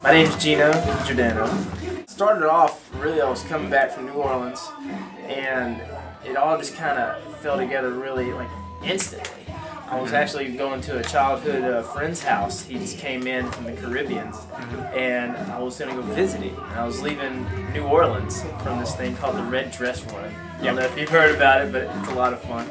My name's Jeno Giordano. Started off, really, I was coming back from New Orleans, and it all just kind of fell together really like instantly. I was actually going to a childhood friend's house. He just came in from the Caribbean, and I was going to go visit him. And I was leaving New Orleans from this thing called the Red Dress Run. I don't know if you've heard about it, but it's a lot of fun.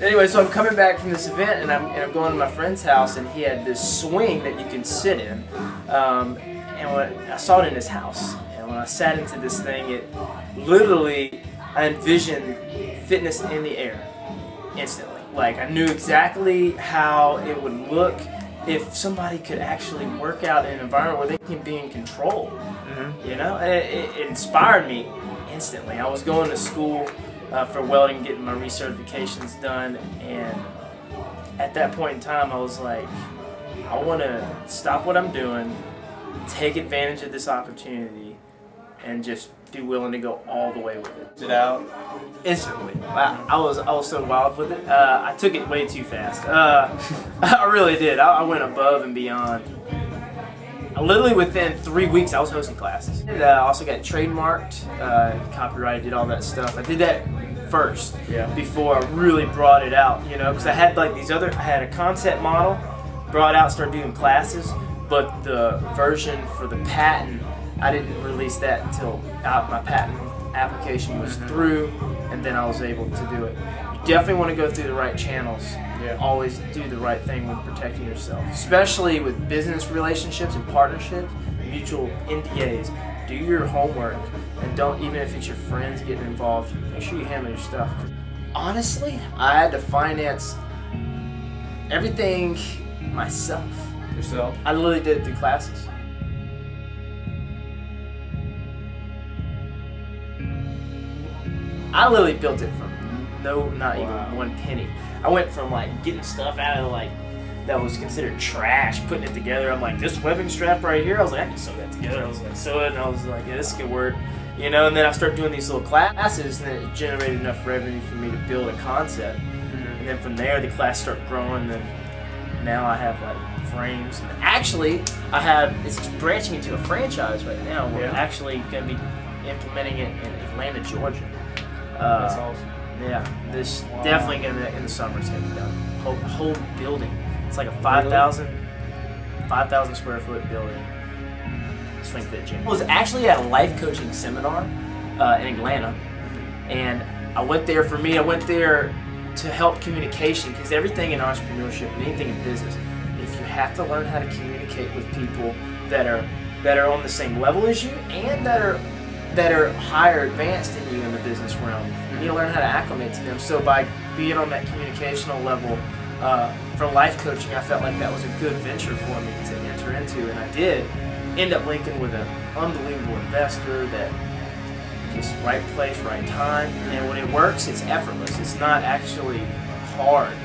Anyway, so I'm coming back from this event, and I'm going to my friend's house, and he had this swing that you can sit in. And when I saw it in his house, and when I sat into this thing, it literally, I envisioned fitness in the air instantly. Like, I knew exactly how it would look if somebody could actually work out in an environment where they can be in control. You know, and it inspired me instantly. I was going to school for welding, getting my recertifications done, and at that point in time I was like, I want to stop what I'm doing, take advantage of this opportunity, and just be willing to go all the way with it. It out instantly. I was so wild with it. I took it way too fast. I really did. I went above and beyond. Literally within 3 weeks, I was hosting classes. I also got trademarked, copyrighted, did all that stuff. I did that first before I really brought it out, you know, because I had like these other, I had a concept model, brought out, started doing classes, but the version for the patent, I didn't release that until my patent application was through, and then I was able to do it. You definitely want to go through the right channels. Always do the right thing when protecting yourself, especially with business relationships and partnerships, mutual NDAs. Do your homework, and don't, even if it's your friends getting involved, make sure you handle your stuff. Honestly, I had to finance everything myself. Yourself? I literally did it through classes. I literally built it from not even 1 penny. I went from like getting stuff out of like that was considered trash, putting it together. I'm like, this webbing strap right here, I was like, I can sew that together. I was like, sew it, and I was like, yeah, this could work, you know. And then I started doing these little classes, and then it generated enough revenue for me to build a concept. And then from there, the class started growing, and now I have like frames. And actually, it's branching into a franchise right now. We're actually going to be implementing it in Atlanta, Georgia. That's awesome. Yeah, this definitely gonna be in the summer. It's gonna be done. Whole building. It's like a 5,000 square foot building. SwingFit gym. I was actually at a life coaching seminar in Atlanta, and I went there to help communication, because everything in entrepreneurship, anything in business, if you have to learn how to communicate with people that are on the same level as you and that are higher advanced than you in the business realm. You need to learn how to acclimate to them. So by being on that communicational level for life coaching, I felt like that was a good venture for me to enter into, and I did end up linking with an unbelievable investor that just right place, right time, and when it works, it's effortless. It's not actually hard.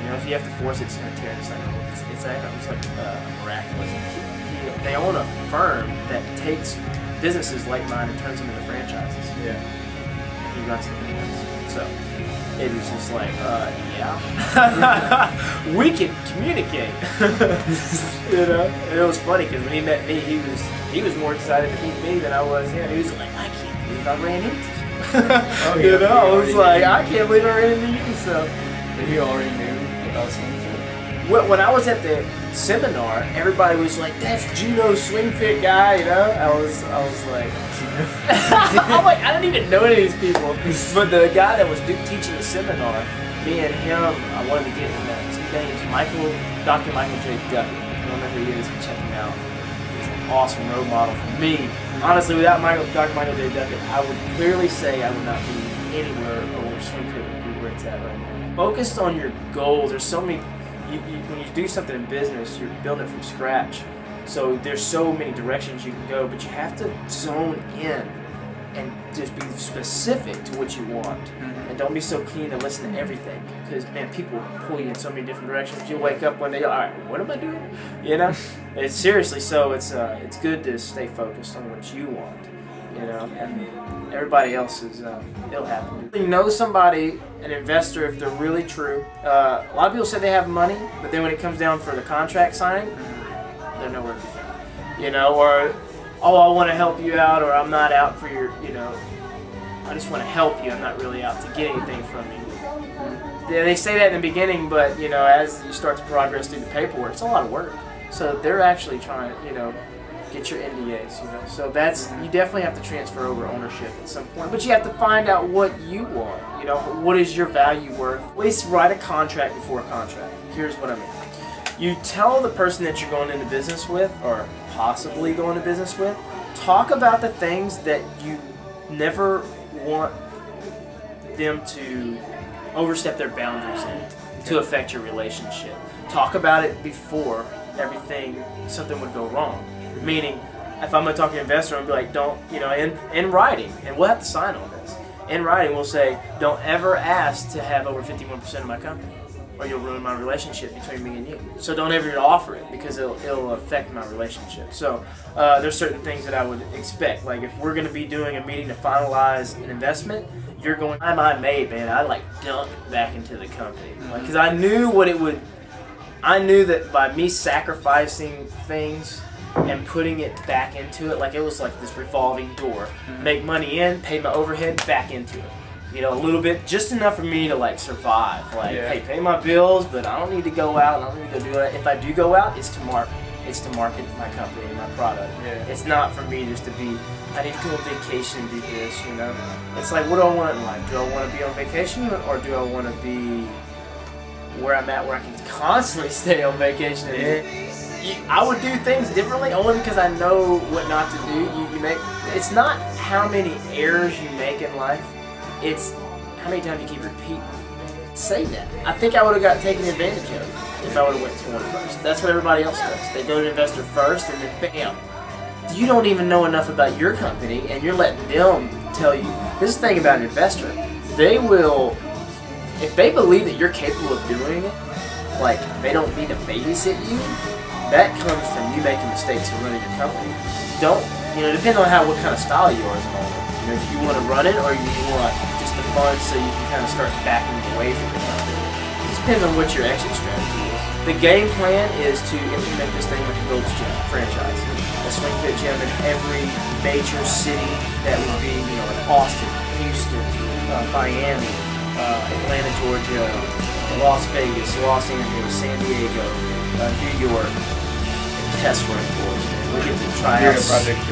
You know, if you have to force it, it's going to tear. It's like miraculous. They own a firm that takes businesses like mine and turns them into franchises. He runs the business. So it was just like, we can communicate. You know? And it was funny because when he met me, he was more excited to meet me than I was him. He was like, I can't believe I ran into you. You know, I was like, I can't believe I ran into you. So he already knew about SwingFit. When I was at the seminar, everybody was like, "That's Jeno SwingFit guy," you know. I was like, I'm like, I don't even know any of these people. But the guy that was teaching the seminar, me and him, I wanted to get him his name's Dr. Michael J. Duckett. I don't know who he is, but check him out. He's an awesome role model for me. Honestly, without Dr. Michael J. Duckett, I would clearly say I would not be anywhere where SwingFit would be where it's at right now. Focused on your goals. There's so many. When you do something in business, you're building it from scratch. So there's so many directions you can go, but you have to zone in and just be specific to what you want. And don't be so keen to listen to everything, because man, people pull you in so many different directions. You wake up one day, all right, what am I doing? You know, it's seriously. So it's good to stay focused on what you want. You know, and everybody else is it'll happen. You know somebody, an investor, if they're really true. A lot of people say they have money, but then when it comes down for the contract signing, they're nowhere to be found. you know, or oh, I want to help you out, or I'm not out for your, you know, I just want to help you. I'm not really out to get anything from you. Yeah, they say that in the beginning, but you know, as you start to progress through the paperwork, it's a lot of work. So they're actually trying to, you know, get your NDAs, you know. So that's, you definitely have to transfer over ownership at some point, but you have to find out what you want. You know, what is your value worth? At least write a contract before a contract. Here's what I mean. You tell the person that you're going into business with, or possibly going to business with, talk about the things that you never want them to overstep their boundaries in to affect your relationship. Talk about it before something would go wrong. Meaning, if I'm going to talk to an investor, I'm going to be like, don't, you know, in writing, and we'll have to sign on this. In writing, we'll say, don't ever ask to have over 51% of my company, or you'll ruin my relationship between me and you. So don't ever offer it, because it'll affect my relationship. So there's certain things that I would expect. Like if we're going to be doing a meeting to finalize an investment, you're going, I made, man, I like dump back into the company. Because I knew what it would, I knew that by me sacrificing things and putting it back into it, like it was like this revolving door. Make money in, pay my overhead, back into it. You know, a little bit, just enough for me to like survive. Like, hey, pay my bills, but I don't need to go out. I don't need to go do that. If I do go out, it's to market my company and my product. It's not for me just to be, I need to go on vacation and do this, you know. It's like, what do I want in life? Do I want to be on vacation, or do I want to be where I'm at, where I can constantly stay on vacation? I would do things differently only because I know what not to do. It's not how many errors you make in life, it's how many times you keep repeating. Say that. I think I would have got taken advantage of if I would have went to one first. That's what everybody else does. They go to an investor first, and then bam. You don't even know enough about your company, and you're letting them tell you. This is the thing about an investor. They will, if they believe that you're capable of doing it, like they don't need to babysit you, that comes from you making mistakes in running your company. Don't, you know, depending on what kind of style you are as an owner. You know, do you want to run it, or do you want just the fun so you can kind of start backing away from the company? It just depends on what your exit strategy is. The game plan is to implement this thing like a Gold's Gym franchise. A SwingFit gym in every major city that would be, you know, like Austin, Houston, Miami, Atlanta, Georgia, Las Vegas, Los Angeles, San Diego, New York, and test run for us. We get to try out. Perfect,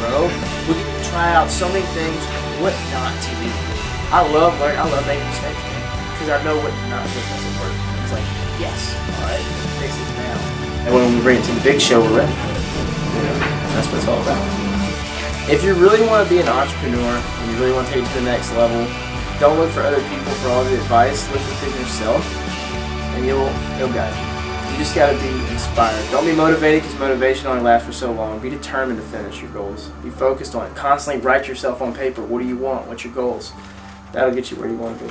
bro. We get to try out so many things, what not to do. I love learning. I love making mistakes, man, because I know what not to do doesn't work. It's like, yes, all right, let's fix it now. And when we bring it to the big show, we're ready. That's what it's all about. If you really want to be an entrepreneur and you really want to take it to the next level, don't look for other people for all the advice. Look within yourself, and you'll guide you. You just got to be inspired. Don't be motivated, because motivation only lasts for so long. Be determined to finish your goals. Be focused on it. Constantly write yourself on paper. What do you want? What's your goals? That'll get you where you want to be.